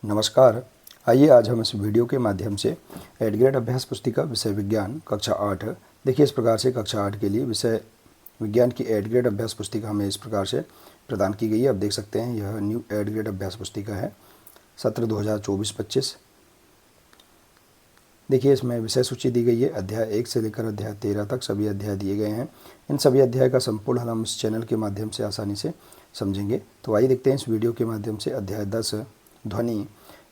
नमस्कार। आइए आज हम इस वीडियो के माध्यम से एड ग्रेड अभ्यास पुस्तिका विषय विज्ञान कक्षा 8 देखिए इस प्रकार से कक्षा 8 के लिए विषय विज्ञान की एड ग्रेड अभ्यास पुस्तिका हमें इस प्रकार से प्रदान की गई है। आप देख सकते हैं यह न्यू एड ग्रेड अभ्यास पुस्तिका है सत्र 2024-25। देखिए इसमें विषय सूची दी गई है। अध्याय 1 से लेकर अध्याय 13 तक सभी अध्याय दिए गए हैं। इन सभी अध्याय का संपूर्ण हल हम इस चैनल के माध्यम से आसानी से समझेंगे। तो आइए देखते हैं इस वीडियो के माध्यम से अध्याय 10 ध्वनि।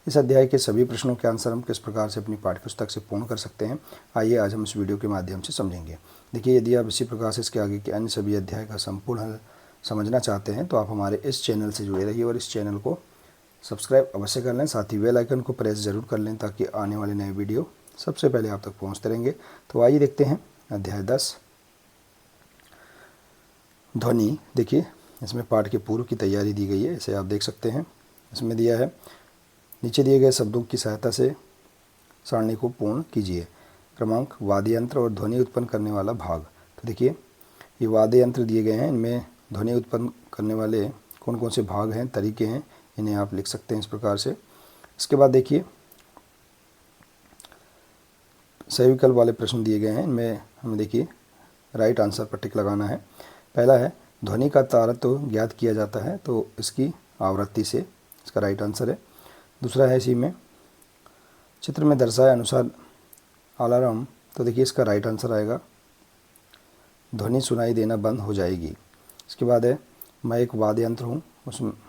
इस अध्याय के सभी प्रश्नों के आंसर हम किस प्रकार से अपनी पाठ्यपुस्तक से पूर्ण कर सकते हैं, आइए आज हम इस वीडियो के माध्यम से समझेंगे। देखिए यदि आप इसी प्रकार से इसके आगे के अन्य सभी अध्याय का संपूर्ण हल समझना चाहते हैं तो आप हमारे इस चैनल से जुड़े रहिए और इस चैनल को सब्सक्राइब अवश्य कर लें। साथ ही बेल आइकन को प्रेस जरूर कर लें ताकि आने वाले नए वीडियो सबसे पहले आप तक पहुँचते रहेंगे। तो आइए देखते हैं अध्याय 10 ध्वनि। देखिए इसमें पाठ के पूर्व की तैयारी दी गई है, इसे आप देख सकते हैं। इसमें दिया है नीचे दिए गए शब्दों की सहायता से सारणी को पूर्ण कीजिए। क्रमांक वाद्य यंत्र और ध्वनि उत्पन्न करने वाला भाग। तो देखिए ये वाद्य यंत्र दिए गए हैं, इनमें ध्वनि उत्पन्न करने वाले कौन कौन से भाग हैं, तरीके हैं, इन्हें आप लिख सकते हैं इस प्रकार से। इसके बाद देखिए सही विकल्प वाले प्रश्न दिए गए हैं, इनमें हमें देखिए राइट आंसर पर टिक लगाना है। पहला है ध्वनि का तारतम्य तो ज्ञात किया जाता है, तो इसकी आवृत्ति से, इसका राइट आंसर है। दूसरा है इसी में चित्र में दर्शाए अनुसार अलार्म, तो देखिए इसका राइट आंसर आएगा ध्वनि सुनाई देना बंद हो जाएगी। इसके बाद है मैं एक वाद्य यंत्र हूँ,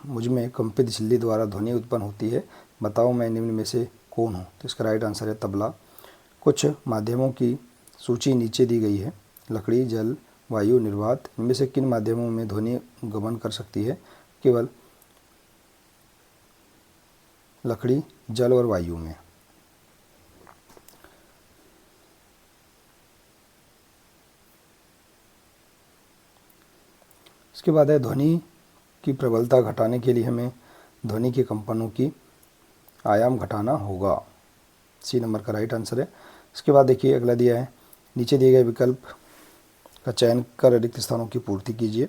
मुझ में कंपित झिल्ली द्वारा ध्वनि उत्पन्न होती है, बताओ मैं निम्न में से कौन हूँ। तो इसका राइट आंसर है तबला। कुछ माध्यमों की सूची नीचे दी गई है, लकड़ी, जल, वायु, निर्वात। इनमें से किन माध्यमों में ध्वनि गमन कर सकती है? केवल लकड़ी, जल और वायु में। इसके बाद है ध्वनि की प्रबलता घटाने के लिए हमें ध्वनि के कंपनों की आयाम घटाना होगा। सी नंबर का राइट आंसर है। इसके बाद देखिए अगला दिया है नीचे दिए गए विकल्प का चयन कर रिक्त स्थानों की पूर्ति कीजिए।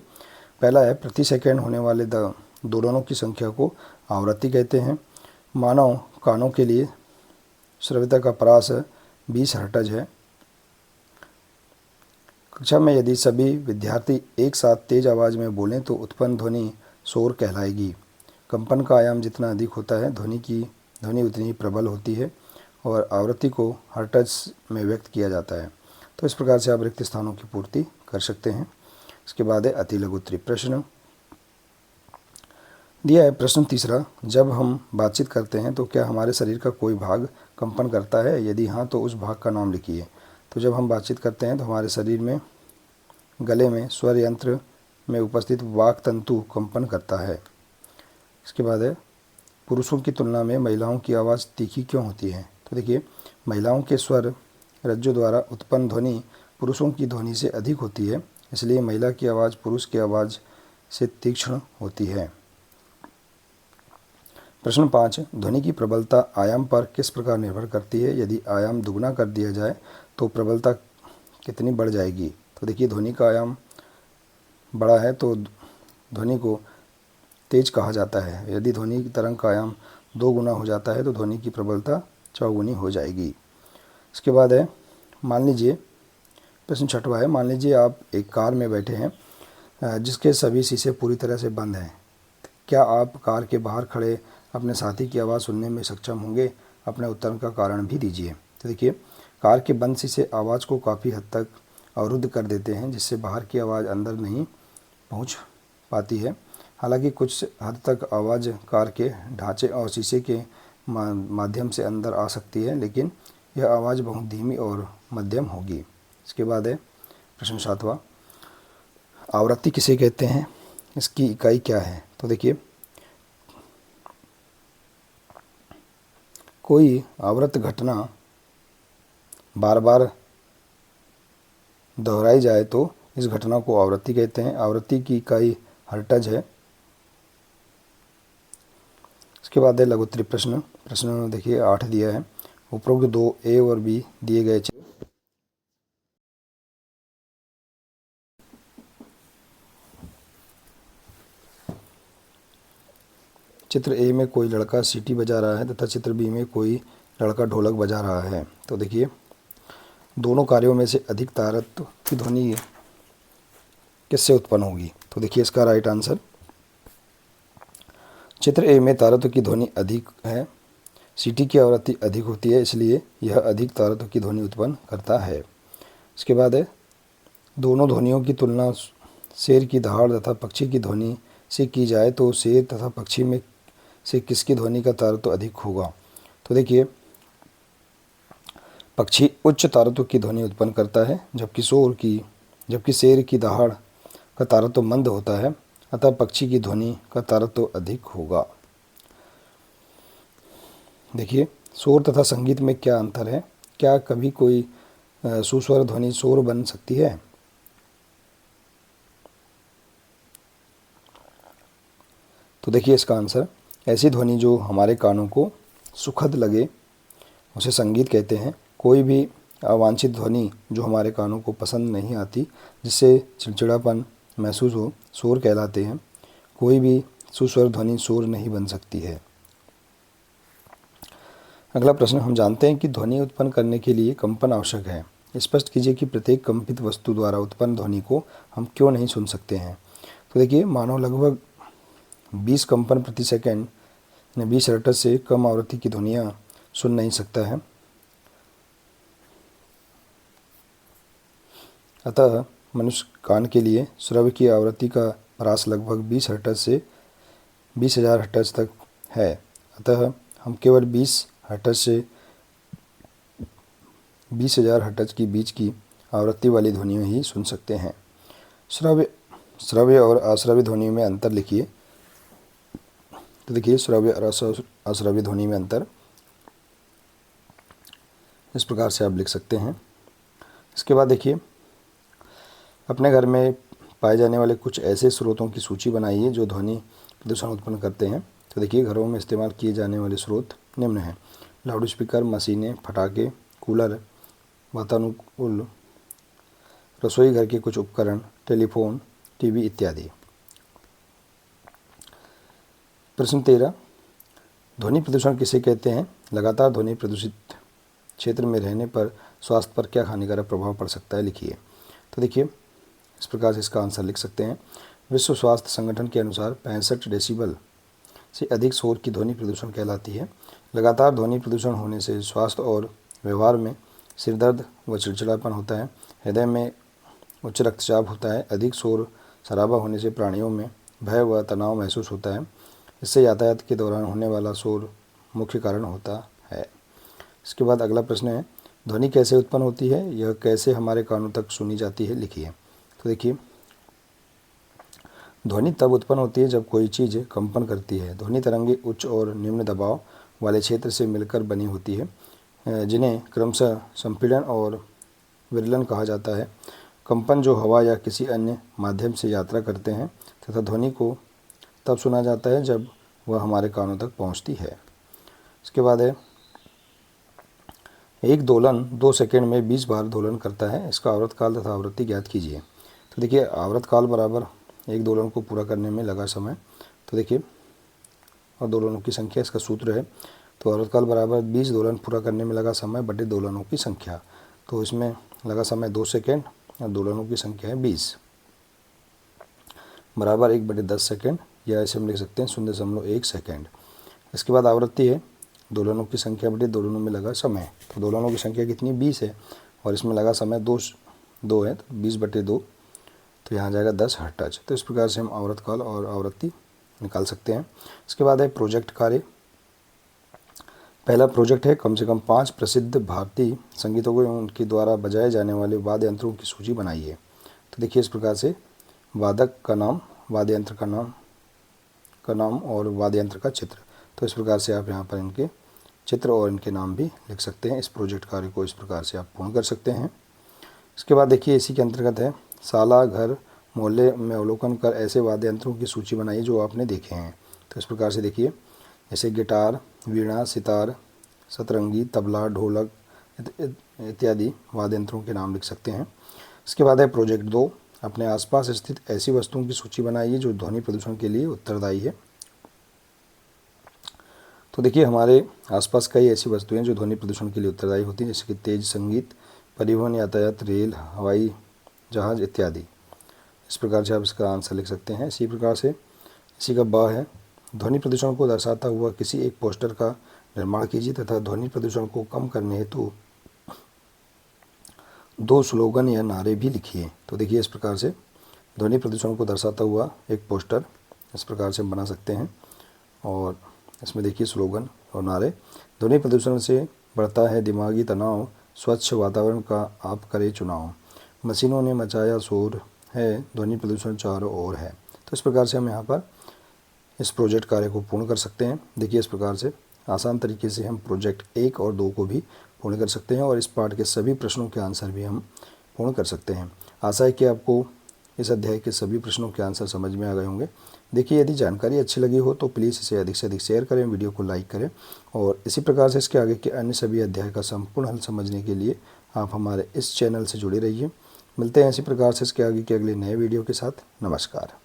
पहला है प्रति सेकंड होने वाले दोलनों की संख्या को आवृत्ति कहते हैं। मानव कानों के लिए श्रव्यता का परास 20 हर्ट्ज है। कक्षा में यदि सभी विद्यार्थी एक साथ तेज आवाज़ में बोलें तो उत्पन्न ध्वनि शोर कहलाएगी। कंपन का आयाम जितना अधिक होता है ध्वनि उतनी ही प्रबल होती है और आवृत्ति को हर्ट्ज में व्यक्त किया जाता है। तो इस प्रकार से आप रिक्त स्थानों की पूर्ति कर सकते हैं। इसके बाद है अति लघुत्तरीय प्रश्न दिया है। प्रश्न तीसरा, जब हम बातचीत करते हैं तो क्या हमारे शरीर का कोई भाग कंपन करता है? यदि हाँ तो उस भाग का नाम लिखिए। तो जब हम बातचीत करते हैं तो हमारे शरीर में गले में स्वर यंत्र में उपस्थित वाक तंतु कंपन करता है। इसके बाद है पुरुषों की तुलना में महिलाओं की आवाज़ तीखी क्यों होती है? तो देखिए महिलाओं के स्वर रज्जु द्वारा उत्पन्न ध्वनि पुरुषों की ध्वनि से अधिक होती है, इसलिए महिला की आवाज़ पुरुष की आवाज़ से तीक्ष्ण होती है। प्रश्न 5, ध्वनि की प्रबलता आयाम पर किस प्रकार निर्भर करती है? यदि आयाम दुगना कर दिया जाए तो प्रबलता कितनी बढ़ जाएगी? तो देखिए ध्वनि का आयाम बड़ा है तो ध्वनि को तेज कहा जाता है। यदि ध्वनि की तरंग का आयाम 2 गुना हो जाता है तो ध्वनि की प्रबलता 4 गुनी हो जाएगी। इसके बाद है मान लीजिए प्रश्न 6वां है, मान लीजिए आप एक कार में बैठे हैं जिसके सभी शीशे पूरी तरह से बंद हैं। क्या आप कार के बाहर खड़े अपने साथी की आवाज़ सुनने में सक्षम होंगे? अपने उत्तर का कारण भी दीजिए। तो देखिए कार के बंद शीशे आवाज़ को काफ़ी हद तक अवरुद्ध कर देते हैं, जिससे बाहर की आवाज़ अंदर नहीं पहुंच पाती है। हालांकि कुछ हद तक आवाज़ कार के ढांचे और शीशे के माध्यम से अंदर आ सकती है, लेकिन यह आवाज़ बहुत धीमी और मध्यम होगी। इसके बाद है प्रश्न 7वां, आवृत्ति किसे कहते हैं? इसकी इकाई क्या है? तो देखिए कोई आवृत्त घटना बार बार दोहराई जाए तो इस घटना को आवृत्ति कहते हैं। आवृत्ति की इकाई हर्ट्ज है। इसके बाद है लघुत्तरीय प्रश्न। प्रश्न देखिए 8 दिया है। उपरोक्त 2 ए और बी दिए गए चित्र ए में कोई लड़का सीटी बजा रहा है तथा चित्र बी में कोई लड़का ढोलक बजा रहा है। तो देखिए दोनों कार्यों में से अधिक तारत्व की ध्वनि किससे उत्पन्न होगी? तो देखिए इसका राइट आंसर चित्र ए में तारत्व की ध्वनि अधिक है, सीटी की आवृत्ति अधिक होती है, इसलिए यह अधिक तारत्व की ध्वनि उत्पन्न करता है। इसके बाद है दोनों ध्वनियों की तुलना शेर की दहाड़ तथा पक्षी की ध्वनि से की जाए तो शेर तथा पक्षी में से किसकी ध्वनि का तारत्व अधिक होगा? तो देखिए पक्षी उच्च तारत्व की ध्वनि उत्पन्न करता है, जबकि शेर की दहाड़ का तारत्व मंद होता है, अतः पक्षी की ध्वनि का तारत्व अधिक होगा। देखिए शोर तथा संगीत में क्या अंतर है? क्या कभी कोई सुस्वर ध्वनि शोर बन सकती है? तो देखिए इसका आंसर ऐसी ध्वनि जो हमारे कानों को सुखद लगे उसे संगीत कहते हैं। कोई भी अवांछित ध्वनि जो हमारे कानों को पसंद नहीं आती, जिससे चिड़चिड़ापन महसूस हो, शोर कहलाते हैं। कोई भी सुस्वर ध्वनि शोर नहीं बन सकती है। अगला प्रश्न, हम जानते हैं कि ध्वनि उत्पन्न करने के लिए कंपन आवश्यक है। स्पष्ट कीजिए कि प्रत्येक कंपित वस्तु द्वारा उत्पन्न ध्वनि को हम क्यों नहीं सुन सकते हैं। तो देखिए मानव लगभग 20 कंपन प्रति सेकंड 20 हर्ट्ज से कम आवृत्ति की ध्वनियाँ सुन नहीं सकता है। अतः मनुष्य कान के लिए श्रव्य की आवृत्ति का ह्रास लगभग 20 हर्ट्ज से 20,000 हर्ट्ज तक है। अतः हम केवल 20 हर्ट्ज से 20,000 हर्ट्ज के बीच की आवृत्ति वाली ध्वनियाँ ही सुन सकते हैं। श्रव्य और अश्रव्य ध्वनि में अंतर लिखिए। तो देखिए श्रव्य और अश्रव्य ध्वनि में अंतर इस प्रकार से आप लिख सकते हैं। इसके बाद देखिए अपने घर में पाए जाने वाले कुछ ऐसे स्रोतों की सूची बनाइए जो ध्वनि प्रदूषण उत्पन्न करते हैं। तो देखिए घरों में इस्तेमाल किए जाने वाले स्रोत निम्न हैं: लाउड स्पीकर, मशीनें, पटाखे, कूलर, वातानुकूल, रसोई घर के कुछ उपकरण, टेलीफोन, टीवी इत्यादि। प्रश्न 13, ध्वनि प्रदूषण किसे कहते हैं? लगातार ध्वनि प्रदूषित क्षेत्र में रहने पर स्वास्थ्य पर क्या हानिकारक प्रभाव पड़ सकता है, लिखिए। तो देखिए इस प्रकार से इसका आंसर लिख सकते हैं। विश्व स्वास्थ्य संगठन के अनुसार 65 डेसिबल से अधिक शोर की ध्वनि प्रदूषण कहलाती है। लगातार ध्वनि प्रदूषण होने से स्वास्थ्य और व्यवहार में सिरदर्द व चिड़चिड़ापन होता है, हृदय में उच्च रक्तचाप होता है, अधिक शोर शराबा होने से प्राणियों में भय व तनाव महसूस होता है। इससे यातायात के दौरान होने वाला शोर मुख्य कारण होता है। इसके बाद अगला प्रश्न है, ध्वनि कैसे उत्पन्न होती है? यह कैसे हमारे कानों तक सुनी जाती है, लिखिए। तो देखिए ध्वनि तब उत्पन्न होती है जब कोई चीज़ कंपन करती है। ध्वनि तरंगें उच्च और निम्न दबाव वाले क्षेत्र से मिलकर बनी होती है, जिन्हें क्रमशः संपीड़न और विरलन कहा जाता है। कंपन जो हवा या किसी अन्य माध्यम से यात्रा करते हैं तथा ध्वनि को तब सुना जाता है जब वह हमारे कानों तक पहुंचती है। इसके बाद है, एक दोलन 2 सेकंड में 20 बार दोलन करता है। इसका आवर्तकाल तथा आवृत्ति ज्ञात कीजिए। तो देखिए आवर्तकाल बराबर एक दोलन को पूरा करने में लगा समय। तो देखिए और दोलनों की संख्या, इसका सूत्र है। तो आवर्तकाल बराबर 20 दोलन पूरा करने में लगा समय बटे दोलनों की संख्या। तो इसमें लगा समय 2 सेकंड और दोलनों की संख्या है 20 बराबर 1/10 सेकंड, या ऐसे हम लिख सकते हैं 0.1 सेकंड। इसके बाद आवृत्ति है दोलनों की संख्या बटे दोलनों में लगा समय। तो दोलनों की संख्या कितनी? 20 है और इसमें लगा समय 2 है, तो 20/2, तो यहाँ जाएगा 10 हर्ट्ज। तो इस प्रकार से हम आवर्तकाल और आवृत्ति निकाल सकते हैं। इसके बाद है प्रोजेक्ट कार्य। पहला प्रोजेक्ट है कम से कम 5 प्रसिद्ध भारतीय संगीतज्ञों एवं उनके द्वारा बजाए जाने वाले वाद्य यंत्रों की सूची बनाइए। तो देखिए इस प्रकार से वादक का नाम, वाद्य यंत्र का नाम और वाद्य यंत्र का चित्र। तो इस प्रकार से आप यहाँ पर इनके चित्र और इनके नाम भी लिख सकते हैं। इस प्रोजेक्ट कार्य को इस प्रकार से आप पूर्ण कर सकते हैं। इसके बाद देखिए इसी के अंतर्गत है, शाला, घर, मोहल्ले में अवलोकन कर ऐसे वाद्य यंत्रों की सूची बनाइए जो आपने देखे हैं। तो इस प्रकार से देखिए जैसे गिटार, वीणा, सितार, सतरंगी, तबला, ढोलक इत्यादि वाद्य यंत्रों के नाम लिख सकते हैं। इसके बाद है प्रोजेक्ट 2, अपने आसपास स्थित ऐसी वस्तुओं की सूची बनाइए जो ध्वनि प्रदूषण के लिए उत्तरदायी है। तो देखिए हमारे आसपास कई ऐसी वस्तुएं जो ध्वनि प्रदूषण के लिए उत्तरदायी होती हैं, जैसे कि तेज संगीत, परिवहन, यातायात, रेल, हवाई जहाज़ इत्यादि। इस प्रकार से आप इसका आंसर लिख सकते हैं। इसी प्रकार से इसी का बा है, ध्वनि प्रदूषण को दर्शाता हुआ किसी एक पोस्टर का निर्माण कीजिए तथा ध्वनि प्रदूषण को कम करने हेतु 2 स्लोगन या नारे भी लिखिए। तो देखिए इस प्रकार से ध्वनि प्रदूषण को दर्शाता हुआ एक पोस्टर इस प्रकार से बना सकते हैं और इसमें देखिए स्लोगन और नारे। ध्वनि प्रदूषण से बढ़ता है दिमागी तनाव, स्वच्छ वातावरण का आप करें चुनाव, मशीनों ने मचाया शोर है, ध्वनि प्रदूषण चारों ओर है। तो इस प्रकार से हम यहाँ पर इस प्रोजेक्ट कार्य को पूर्ण कर सकते हैं। देखिए इस प्रकार से आसान तरीके से हम प्रोजेक्ट 1 और 2 को भी पूर्ण कर सकते हैं और इस पार्ट के सभी प्रश्नों के आंसर भी हम पूर्ण कर सकते हैं। आशा है कि आपको इस अध्याय के सभी प्रश्नों के आंसर समझ में आ गए होंगे। देखिए यदि जानकारी अच्छी लगी हो तो प्लीज़ इसे अधिक से अधिक शेयर करें, वीडियो को लाइक करें और इसी प्रकार से इसके आगे के अन्य सभी अध्याय का संपूर्ण हल समझने के लिए आप हमारे इस चैनल से जुड़े रहिए। मिलते हैं इसी प्रकार से इसके आगे के अगले नए वीडियो के साथ। नमस्कार।